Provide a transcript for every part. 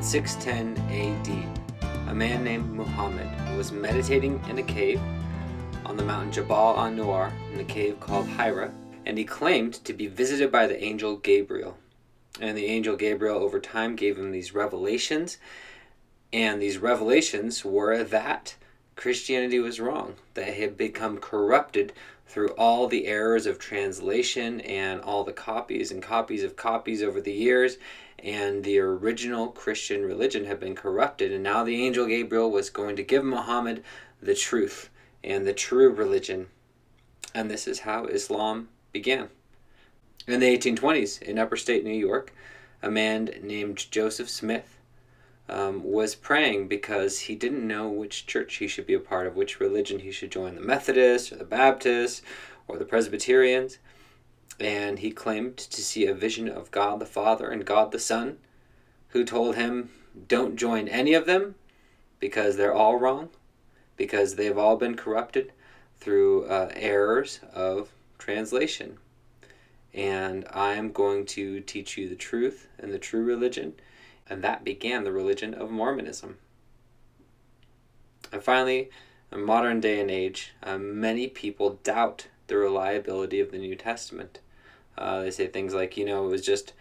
610 AD, a man named Muhammad was meditating in a cave on the mountain Jabal an-Nur in a cave called Hira, and he claimed to be visited by the angel Gabriel. And the angel Gabriel over time gave him these revelations, and these revelations were that Christianity was wrong, that it had become corrupted through all the errors of translation and all the copies and copies of copies over the years, and the original Christian religion had been corrupted, and now the angel Gabriel was going to give Muhammad the truth and the true religion. And this is how Islam began. In the 1820s, in upstate New York, a man named Joseph Smith was praying because he didn't know which church he should be a part of, which religion he should join, the Methodists or the Baptists or the Presbyterians. And he claimed to see a vision of God the Father and God the Son, who told him, don't join any of them because they're all wrong, because they've all been corrupted through errors of translation. And I'm going to teach you the truth and the true religion. And that began the religion of Mormonism. And finally, in modern day and age, many people doubt the reliability of the New Testament. They say things like, it was just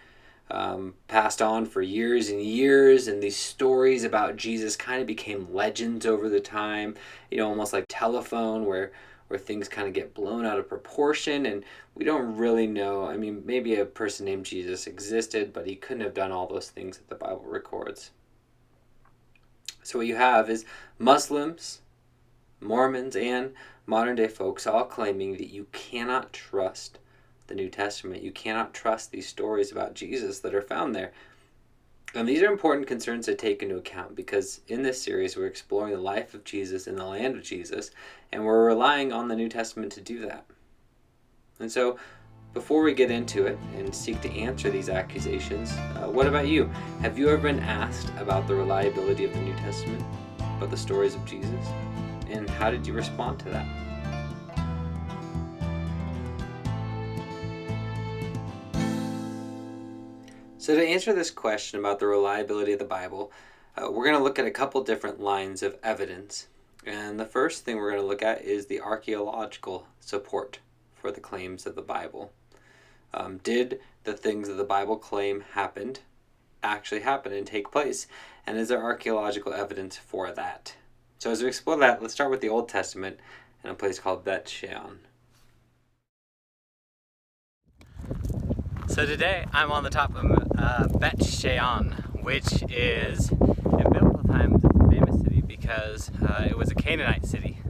passed on for years and years, and these stories about Jesus kind of became legends over the time, almost like telephone, where things kind of get blown out of proportion, and we don't really know. I mean, maybe a person named Jesus existed, but he couldn't have done all those things that the Bible records. So what you have is Muslims, Mormons, and modern day folks all claiming that you cannot trust the New Testament. You cannot trust these stories about Jesus that are found there. And these are important concerns to take into account, because in this series we're exploring the life of Jesus in the land of Jesus, and we're relying on the New Testament to do that. And so before we get into it and seek to answer these accusations, what about you? Have you ever been asked about the reliability of the New Testament, about the stories of Jesus? And how did you respond to that? So to answer this question about the reliability of the Bible, we're going to look at a couple different lines of evidence. And the first thing we're going to look at is the archaeological support for the claims of the Bible. Did the things that the Bible claim happened actually happen and take place? And is there archaeological evidence for that? So as we explore that, let's start with the Old Testament and a place called Bet Shean. So today I'm on the top of Bet Shean, which is in biblical times a famous city because it was a Canaanite city.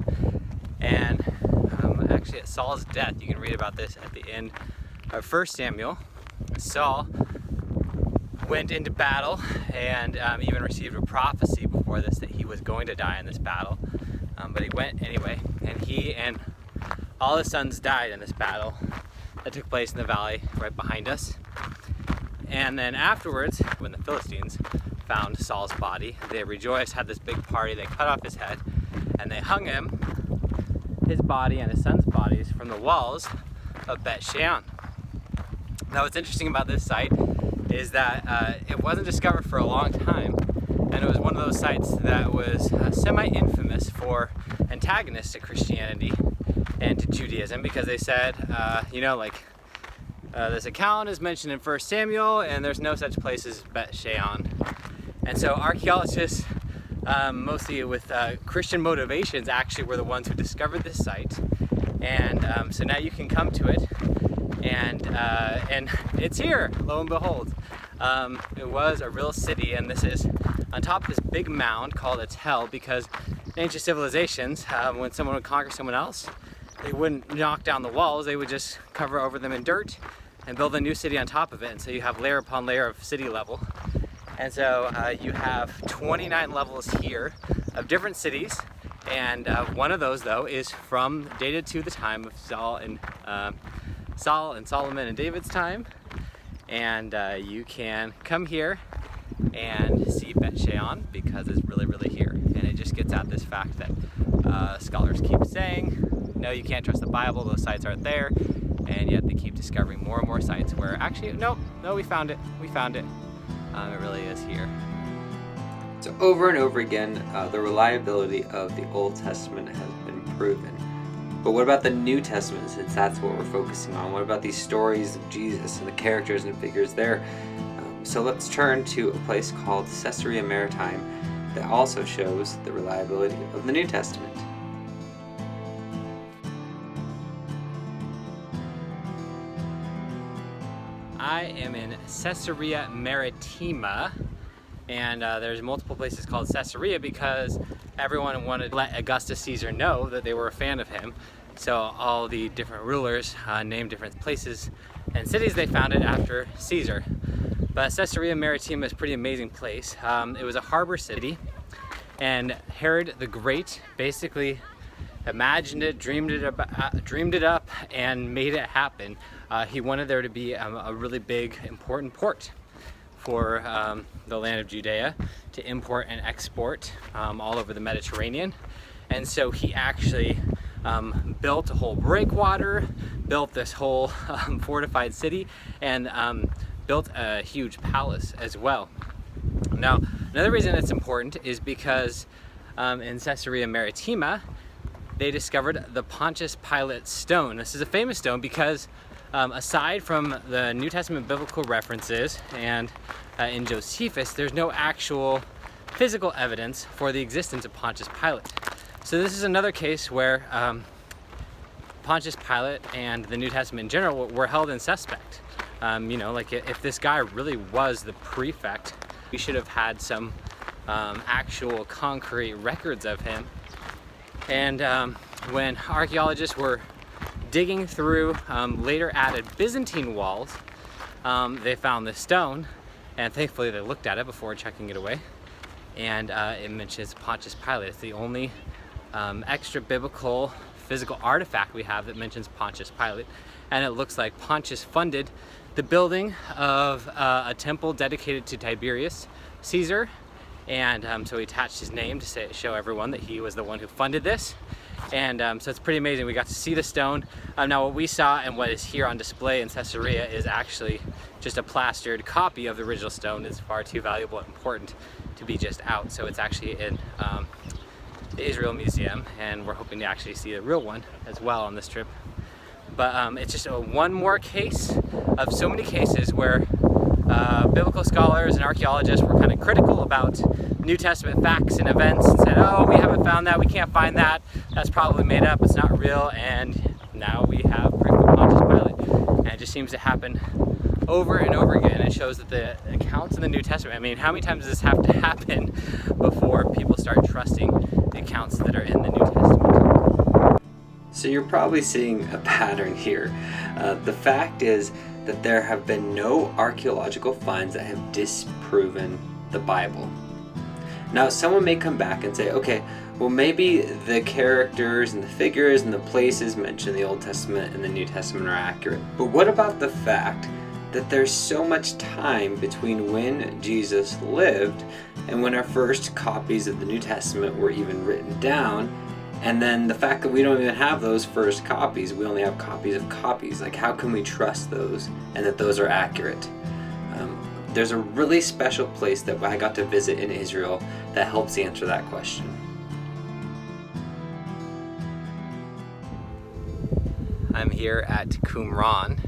And actually at Saul's death, you can read about this at the end of 1 Samuel. Saul went into battle and even received a prophecy before this that he was going to die in this battle. But he went anyway, and he and all his sons died in this battle that took place in the valley right behind us. And then afterwards, when the Philistines found Saul's body, they rejoiced, had this big party, they cut off his head, and they hung his body and his son's bodies from the walls of Bet Shean. Now what's interesting about this site is that it wasn't discovered for a long time, and it was one of those sites that was semi-infamous for antagonists to Christianity and to Judaism, because they said, this account is mentioned in 1 Samuel, and there's no such place as Bet Shean. And so archaeologists, mostly with Christian motivations, actually were the ones who discovered this site. And so now you can come to it, and it's here, lo and behold. It was a real city, and this is on top of this big mound called a tell, because in ancient civilizations, when someone would conquer someone else, they wouldn't knock down the walls, they would just cover over them in dirt and build a new city on top of it. And so you have layer upon layer of city level. And so you have 29 levels here of different cities, and one of those though is dated to the time of Saul and Solomon and David's time. And you can come here and see Bet Shean because it's really, really here. And it just gets at this fact that scholars keep saying, no, you can't trust the Bible, those sites aren't there, and yet they keep discovering more and more sites where actually, no, we found it. It really is here. So over and over again, the reliability of the Old Testament has been proven. But what about the New Testament, since that's what we're focusing on? What about these stories of Jesus and the characters and figures there? So let's turn to a place called Caesarea Maritime that also shows the reliability of the New Testament. I am in Caesarea Maritima, and there's multiple places called Caesarea because everyone wanted to let Augustus Caesar know that they were a fan of him. So all the different rulers named different places and cities they founded after Caesar. But Caesarea Maritima is a pretty amazing place. It was a harbor city, and Herod the Great basically imagined it, dreamed it up, and made it happen. He wanted there to be a really big, important port for the land of Judea to import and export all over the Mediterranean. And so he actually built a whole breakwater, built this whole fortified city, and built a huge palace as well. Now, another reason it's important is because in Caesarea Maritima, they discovered the Pontius Pilate stone. This is a famous stone because aside from the New Testament biblical references and in Josephus, there's no actual physical evidence for the existence of Pontius Pilate. So this is another case where Pontius Pilate and the New Testament in general were held in suspect. Like if this guy really was the prefect, we should have had some actual concrete records of him. And when archaeologists were digging through later added Byzantine walls, they found this stone, and thankfully they looked at it before chucking it away. And it mentions Pontius Pilate. It's the only extra biblical physical artifact we have that mentions Pontius Pilate. And it looks like Pontius funded the building of a temple dedicated to Tiberius Caesar. And so he attached his name to show everyone that he was the one who funded this. And so it's pretty amazing. We got to see the stone. Now what we saw and what is here on display in Caesarea is actually just a plastered copy of the original stone. It's far too valuable and important to be just out. So it's actually in the Israel Museum, and we're hoping to actually see the real one as well on this trip. But it's just one more case of so many cases where biblical scholars and archaeologists were kind of critical about New Testament facts and events and said, oh, we haven't found that, we can't find that, that's probably made up, it's not real, and now we have proof of Pontius Pilate. And it just seems to happen over and over again. It shows that the accounts in the New Testament, I mean, how many times does this have to happen before people start trusting the accounts that are in the New Testament? So you're probably seeing a pattern here. The fact is that there have been no archaeological finds that have disproven the Bible. Now, someone may come back and say, okay, well, maybe the characters and the figures and the places mentioned in the Old Testament and the New Testament are accurate. But what about the fact that there's so much time between when Jesus lived and when our first copies of the New Testament were even written down, and then the fact that we don't even have those first copies, we only have copies of copies. Like, how can we trust those and that those are accurate? There's a really special place that I got to visit in Israel that helps answer that question. I'm here at Qumran,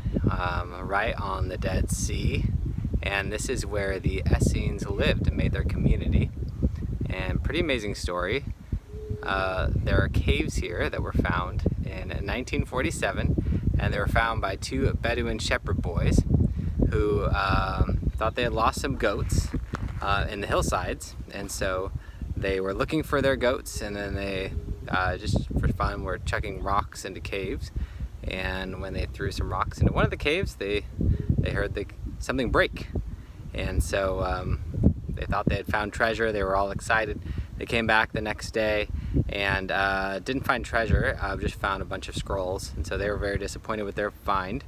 right on the Dead Sea, and this is where the Essenes lived and made their community. And pretty amazing story. There are caves here that were found in 1947, and they were found by two Bedouin shepherd boys who thought they had lost some goats in the hillsides, and so they were looking for their goats, and then they just for fun were chucking rocks into caves. And when they threw some rocks into one of the caves, they heard something break, and so they thought they had found treasure. They were all excited. They came back the next day and didn't find treasure, just found a bunch of scrolls, and so they were very disappointed with their find.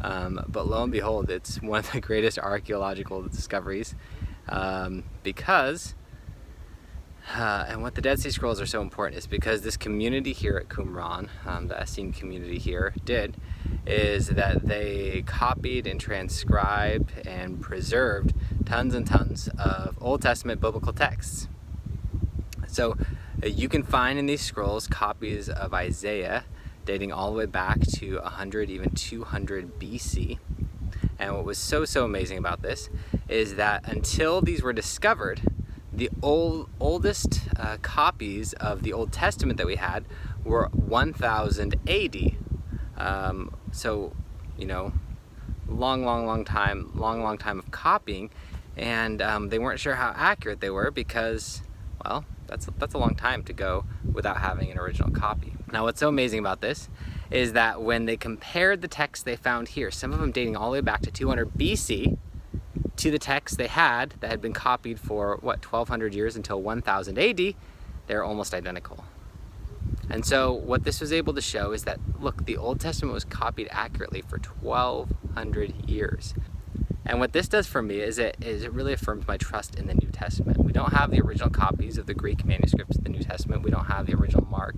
But lo and behold, it's one of the greatest archaeological discoveries because, and what the Dead Sea Scrolls are so important is because this community here at Qumran, the Essene community here, is that they copied and transcribed and preserved tons and tons of Old Testament biblical texts. So you can find in these scrolls copies of Isaiah dating all the way back to 100, even 200 BC. And what was so amazing about this is that until these were discovered, the oldest copies of the Old Testament that we had were 1000 AD. So, you know, long time of copying, and they weren't sure how accurate they were because, well, that's a long time to go without having an original copy. Now, what's so amazing about this is that when they compared the texts they found here, some of them dating all the way back to 200 BC, to the texts they had that had been copied for, 1,200 years until 1000 AD, they're almost identical. And so what this was able to show is that, look, the Old Testament was copied accurately for 1,200 years. And what this does for me is it really affirms my trust in the New Testament. We don't have the original copies of the Greek manuscripts of the New Testament. We don't have the original Mark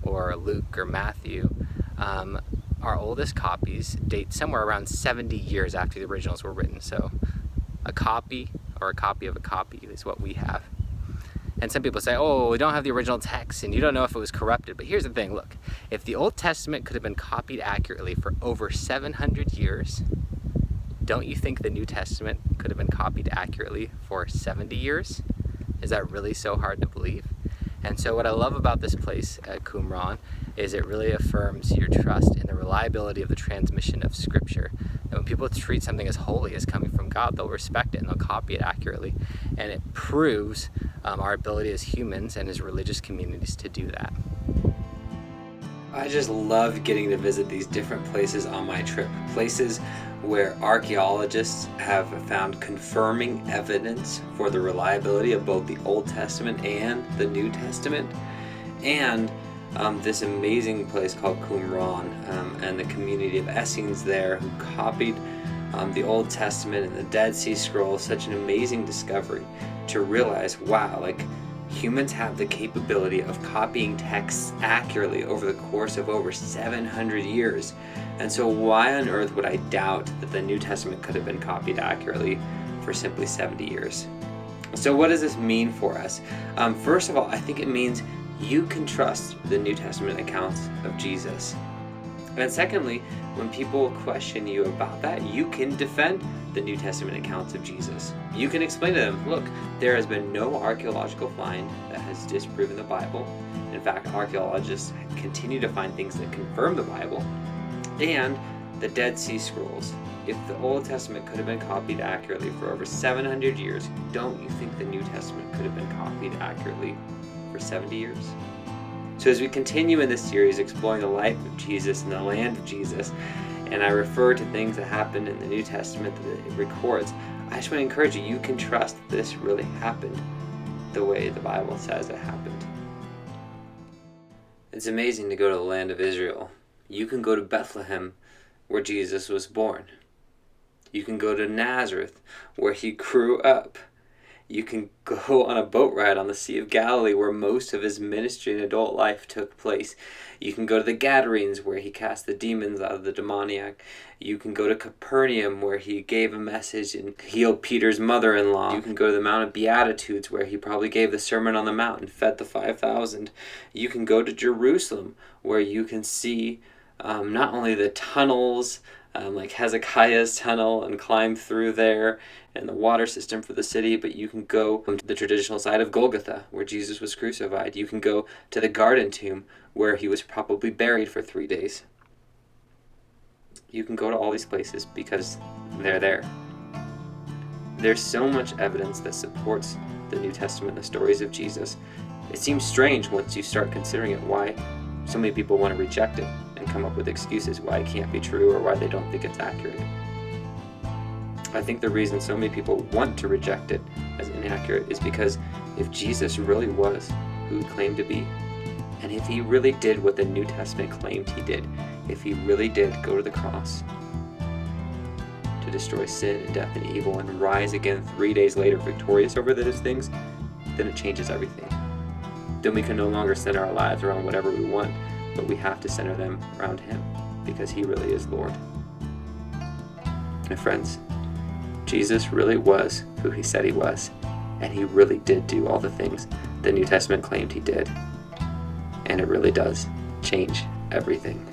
or Luke or Matthew. Our oldest copies date somewhere around 70 years after the originals were written. So a copy or a copy of a copy is what we have. And some people say, oh, we don't have the original text and you don't know if it was corrupted. But here's the thing, look, if the Old Testament could have been copied accurately for over 700 years, don't you think the New Testament could have been copied accurately for 70 years? Is that really so hard to believe? And so what I love about this place at Qumran is it really affirms your trust in the reliability of the transmission of Scripture. And when people treat something as holy as coming from God, they'll respect it and they'll copy it accurately. And it proves our ability as humans and as religious communities to do that. I just loved getting to visit these different places on my trip. Places where archaeologists have found confirming evidence for the reliability of both the Old Testament and the New Testament. And this amazing place called Qumran and the community of Essenes there who copied the Old Testament and the Dead Sea Scrolls. Such an amazing discovery to realize, wow, like humans have the capability of copying texts accurately over the course of over 700 years. And so why on earth would I doubt that the New Testament could have been copied accurately for simply 70 years? So what does this mean for us? First of all, I think it means you can trust the New Testament accounts of Jesus. And secondly, when people question you about that, you can defend the New Testament accounts of Jesus. You can explain to them, look, there has been no archaeological find that has disproven the Bible. In fact, archaeologists continue to find things that confirm the Bible. And the Dead Sea Scrolls. If the Old Testament could have been copied accurately for over 700 years, don't you think the New Testament could have been copied accurately for 70 years? So as we continue in this series exploring the life of Jesus and the land of Jesus, and I refer to things that happened in the New Testament that it records, I just want to encourage you, you can trust that this really happened the way the Bible says it happened. It's amazing to go to the land of Israel. You can go to Bethlehem, where Jesus was born. You can go to Nazareth, where he grew up. You can go on a boat ride on the Sea of Galilee, where most of his ministry and adult life took place. You can go to the Gadarenes, where he cast the demons out of the demoniac. You can go to Capernaum, where he gave a message and healed Peter's mother-in-law. You can go to the Mount of Beatitudes, where he probably gave the Sermon on the Mount and fed the 5,000. You can go to Jerusalem, where you can see not only the tunnels, like Hezekiah's tunnel, and climb through there, and the water system for the city, but you can go to the traditional site of Golgotha, where Jesus was crucified. You can go to the Garden Tomb, where he was probably buried for 3 days. You can go to all these places because they're there. There's so much evidence that supports the New Testament, the stories of Jesus. It seems strange once you start considering it why so many people want to reject it and come up with excuses why it can't be true or why they don't think it's accurate. I think the reason so many people want to reject it as inaccurate is because if Jesus really was who he claimed to be, and if he really did what the New Testament claimed he did, if he really did go to the cross to destroy sin and death and evil and rise again 3 days later victorious over those things, then it changes everything. Then we can no longer center our lives around whatever we want, but we have to center them around him because he really is Lord. And friends, Jesus really was who he said he was. and he really did do all the things the New Testament claimed he did. And it really does change everything.